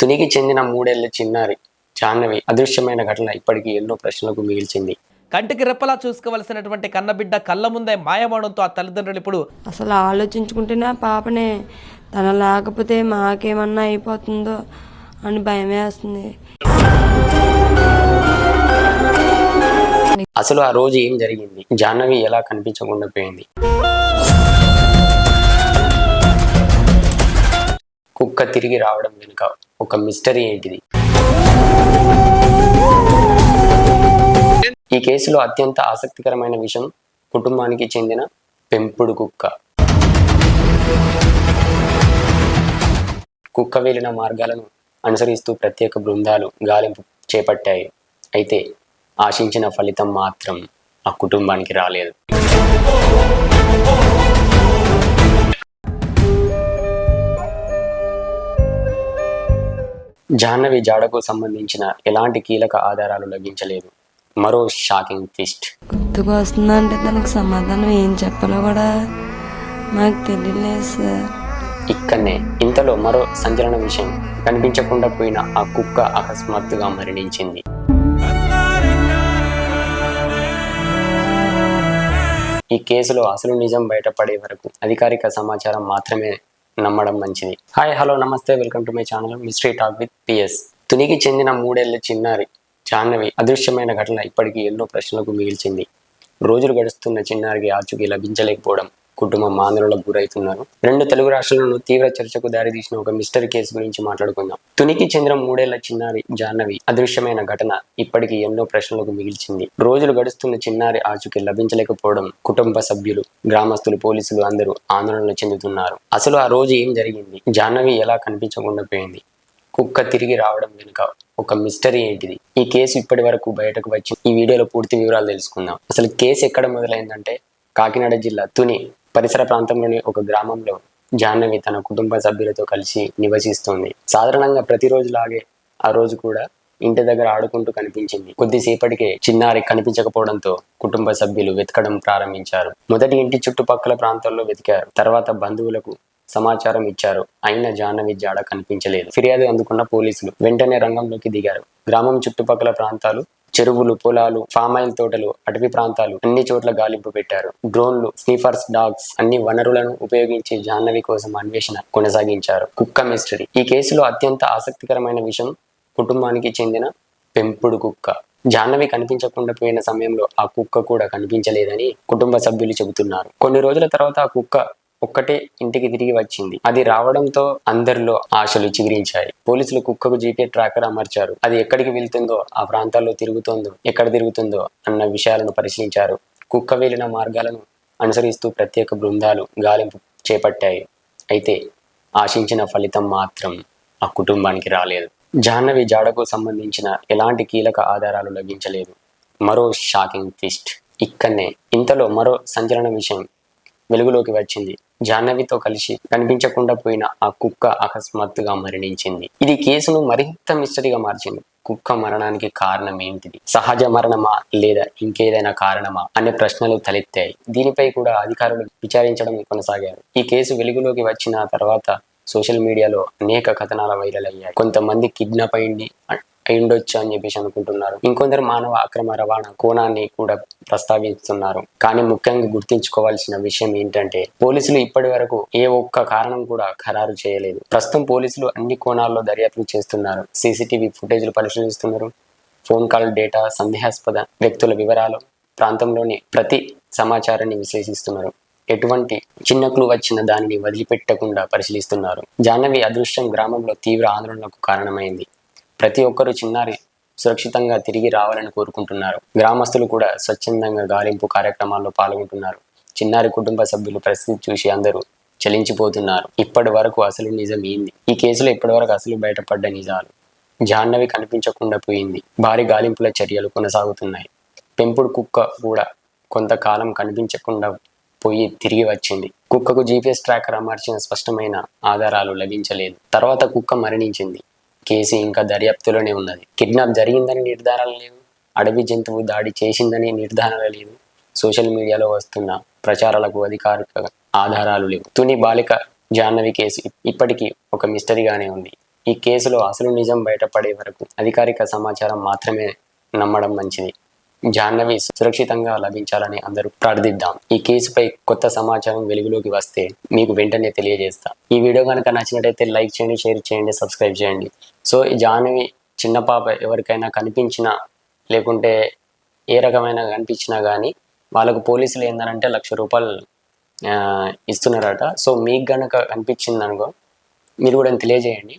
తునికి చెందిన 3 ఏళ్ల చిన్నారి జాహ్నవి అదృశ్యమైన ఘటన ఇప్పటికీ ఎన్నో ప్రశ్నలకు మిగిల్చింది. కంటికి రెప్పలా చూసుకోవలసినటువంటి కన్నబిడ్డ కళ్ళ ముందే మాయమవడంతో ఆ తల్లిదండ్రులు ఇప్పుడు అసలు ఆలోచించుకుంటేనే ఆ పాపనే తన లేకపోతే మాకేమన్నా అయిపోతుందో అని భయం వేస్తుంది. అసలు ఆ రోజు ఏం జరిగింది? జాహ్నవి ఎలా కనిపించకుండా పోయింది? కుక్క తిరిగి రావడం వెనుక ఒక మిస్టరీ ఏంటిది? ఈ కేసులో అత్యంత ఆసక్తికరమైన విషయం కుటుంబానికి చెందిన పెంపుడు కుక్క. కుక్క వెళ్లిన మార్గాలను అనుసరిస్తూ ప్రత్యేక బృందాలు గాలింపు చేపట్టాయి. అయితే ఆశించిన ఫలితం మాత్రం ఆ కుటుంబానికి రాలేదు. జాహ్నవి జాడకు సంబంధించిన ఎలాంటి కీలక ఆధారాలు లభించలేదు. మరో షాకింగ్ ట్విస్ట్. గుర్తుకు వస్తుందంటే దానికి సమాధానం ఏం చెప్పాలో కూడా నాకు తెలియలేదు సార్. ఇక్కడనే ఇంతలో మరో సంచలన విషయం. కనిపించకుండా పోయిన ఆ కుక్క అకస్మాత్తుగా మరణించింది. ఈ కేసులో అసలు నిజం బయటపడే వరకు అధికారిక సమాచారం మాత్రమే నమ్మడం మంచిది. Hi, hello, namaste, welcome to my channel mystery talk with PS. తునికి చెందిన 3 ఏళ్ల చిన్నారి జాహ్నవి అదృశ్యమైన ఘటన ఇప్పటికీ ఎన్నో ప్రశ్నలకు మిగిల్చింది. రోజులు గడుస్తున్న చిన్నారికి ఆచూకీ లభించలేకపోవడం కుటుంబం ఆందోళనకు గురవుతున్నారు. 2 తెలుగు రాష్ట్రాలను తీవ్ర చర్చకు దారితీసిన ఒక మిస్టరీ కేసు గురించి మాట్లాడుకుందాం. తునికి చెందిన 3 ఏళ్ల చిన్నారి జాహ్నవి అదృశ్యమైన ఘటన ఇప్పటికీ ఎన్నో ప్రశ్నలకు మిగిల్చింది. రోజులు గడుస్తున్న చిన్నారి ఆచూకీ లభించలేకపోవడం కుటుంబ సభ్యులు, గ్రామస్తులు, పోలీసులు అందరూ ఆందోళన చెందుతున్నారు. అసలు ఆ రోజు ఏం జరిగింది? జాహ్నవి ఎలా కనిపించకుండా పోయింది? కుక్క తిరిగి రావడం వెనుక ఒక మిస్టరీ ఏంటిది? ఈ కేసు ఇప్పటి వరకు బయటకు వచ్చి ఈ వీడియోలో పూర్తి వివరాలు తెలుసుకుందాం. అసలు కేసు ఎక్కడ మొదలైందంటే కాకినాడ జిల్లా తుని పరిసర ప్రాంతంలోని ఒక గ్రామంలో జాహ్నవి తన కుటుంబ సభ్యులతో కలిసి నివసిస్తోంది. సాధారణంగా ప్రతిరోజులాగే ఆ రోజు కూడా ఇంటి దగ్గర ఆడుకుంటూ కనిపించింది. కొద్దిసేపటికే చిన్నారి కనిపించకపోవడంతో కుటుంబ సభ్యులు వెతకడం ప్రారంభించారు. మొదటి ఇంటి చుట్టుపక్కల ప్రాంతాల్లో వెతికారు. తర్వాత బంధువులకు సమాచారం ఇచ్చారు. అయినా జాహ్నవి జాడ కనిపించలేదు. ఫిర్యాదు అందుకున్న పోలీసులు వెంటనే రంగంలోకి దిగారు. గ్రామం చుట్టుపక్కల ప్రాంతాలు, చెరువులు, పొలాలు, ఫామాయిల్ తోటలు, అటవీ ప్రాంతాలు అన్ని చోట్ల గాలింపు పెట్టారు. డ్రోన్లు, స్నీఫర్స్ డాగ్స్ అన్ని వనరులను ఉపయోగించి జాహ్నవి కోసం అన్వేషణ కొనసాగించారు. కుక్క మిస్టరీ. ఈ కేసులో అత్యంత ఆసక్తికరమైన విషయం కుటుంబానికి చెందిన పెంపుడు కుక్క. జాహ్నవి కనిపించకుండా పోయిన సమయంలో ఆ కుక్క కూడా కనిపించలేదని కుటుంబ సభ్యులు చెబుతున్నారు. కొన్ని రోజుల తర్వాత ఆ కుక్క ఒక్కటే ఇంటికి తిరిగి వచ్చింది. అది రావడంతో అందరిలో ఆశలు చిగురించాయి. పోలీసులు కుక్కకు జీపీఎస్ ట్రాకర్ అమర్చారు. అది ఎక్కడికి వెళ్తుందో, ఆ ప్రాంతాల్లో తిరుగుతుందో, ఎక్కడ తిరుగుతుందో అన్న విషయాలను పరిశీలించారు. కుక్క వెళ్లిన మార్గాలను అనుసరిస్తూ ప్రత్యేక బృందాలు గాలింపు చేపట్టాయి. అయితే ఆశించిన ఫలితం మాత్రం ఆ కుటుంబానికి రాలేదు. జాహ్నవి జాడకు సంబంధించిన ఎలాంటి కీలక ఆధారాలు లభించలేదు. మరో షాకింగ్ ట్విస్ట్. ఇక్కడనే ఇంతలో మరో సంచలన విషయం వెలుగులోకి వచ్చింది. జాహ్నవితో కలిసి కనిపించకుండా పోయిన ఆ కుక్క అకస్మాత్తుగా మరణించింది. ఇది కేసును మరింత మిస్టరీగా మార్చింది. కుక్క మరణానికి కారణం ఏంటిది? సహజ మరణమా లేదా ఇంకేదైనా కారణమా అనే ప్రశ్నలు తలెత్తాయి. దీనిపై కూడా అధికారులు విచారించడం కొనసాగారు. ఈ కేసు వెలుగులోకి వచ్చిన తర్వాత సోషల్ మీడియాలో అనేక కథనాలు వైరల్ అయ్యాయి. కొంతమంది కిడ్నాప్ అయిండొచ్చు అని చెప్పేసి అనుకుంటున్నారు. ఇంకొందరు మానవ అక్రమ రవాణా కోణాన్ని కూడా ప్రస్తావిస్తున్నారు. కానీ ముఖ్యంగా గుర్తించుకోవాల్సిన విషయం ఏంటంటే పోలీసులు ఇప్పటి వరకు ఏ ఒక్క కారణం కూడా ఖరారు చేయలేదు. ప్రస్తుతం పోలీసులు అన్ని కోణాల్లో దర్యాప్తు చేస్తున్నారు. సీసీటీవీ ఫుటేజ్లు పరిశీలిస్తున్నారు. ఫోన్ కాల్ డేటా, సందేహాస్పద వ్యక్తుల వివరాలు, ప్రాంతంలోని ప్రతి సమాచారాన్ని విశ్లేషిస్తున్నారు. ఎటువంటి చిన్న క్లూ వచ్చిన దానిని వదిలిపెట్టకుండా పరిశీలిస్తున్నారు. జాహ్నవి అదృశ్యం గ్రామంలో తీవ్ర ఆందోళనకు కారణమైంది. ప్రతి ఒక్కరూ చిన్నారి సురక్షితంగా తిరిగి రావాలని కోరుకుంటున్నారు. గ్రామస్తులు కూడా స్వచ్ఛందంగా గాలింపు కార్యక్రమాల్లో పాల్గొంటున్నారు. చిన్నారి కుటుంబ సభ్యులు పరిస్థితి చూసి అందరూ చలించిపోతున్నారు. ఇప్పటి వరకు అసలు నిజం ఏంది? ఈ కేసులో ఇప్పటి వరకు అసలు బయటపడ్డ నిజాలు. జాహ్నవి కనిపించకుండా పోయింది. భారీ గాలింపుల చర్యలు కొనసాగుతున్నాయి. పెంపుడు కుక్క కూడా కొంతకాలం కనిపించకుండా పోయి తిరిగి వచ్చింది. కుక్కకు జీపీఎస్ ట్రాకర్ అమర్చిన స్పష్టమైన ఆధారాలు లభించలేదు. తర్వాత కుక్క మరణించింది. కేసు ఇంకా దర్యాప్తులోనే ఉన్నది. కిడ్నాప్ జరిగిందని నిర్ధారణ లేదు. అడవి జంతువు దాడి చేసిందని నిర్ధారణ లేదు. సోషల్ మీడియాలో వస్తున్న ప్రచారాలకు అధికారిక ఆధారాలు లేవు. తుని బాలిక జాహ్నవి కేసు ఇప్పటికీ ఒక మిస్టరీగానే ఉంది. ఈ కేసులో అసలు నిజం బయటపడే వరకు అధికారిక సమాచారం మాత్రమే నమ్మడం మంచిది. జాహ్నవి సురక్షితంగా లభించాలని అందరూ ప్రార్థిద్దాం. ఈ కేసుపై కొత్త సమాచారం వెలుగులోకి వస్తే మీకు వెంటనే తెలియజేస్తా. ఈ వీడియో కనుక నచ్చినట్టయితే లైక్ చేయండి, షేర్ చేయండి, సబ్స్క్రైబ్ చేయండి. సో ఈ జాహ్నవి చిన్న పాప ఎవరికైనా కనిపించినా లేకుంటే ఏ రకమైన కనిపించినా కానీ వాళ్ళకు పోలీసులు ఏందనంటే 1,00,000 రూపాయలు ఇస్తున్నారట. సో మీకు కనుక కనిపించింది అనుకో మీరు కూడా తెలియజేయండి.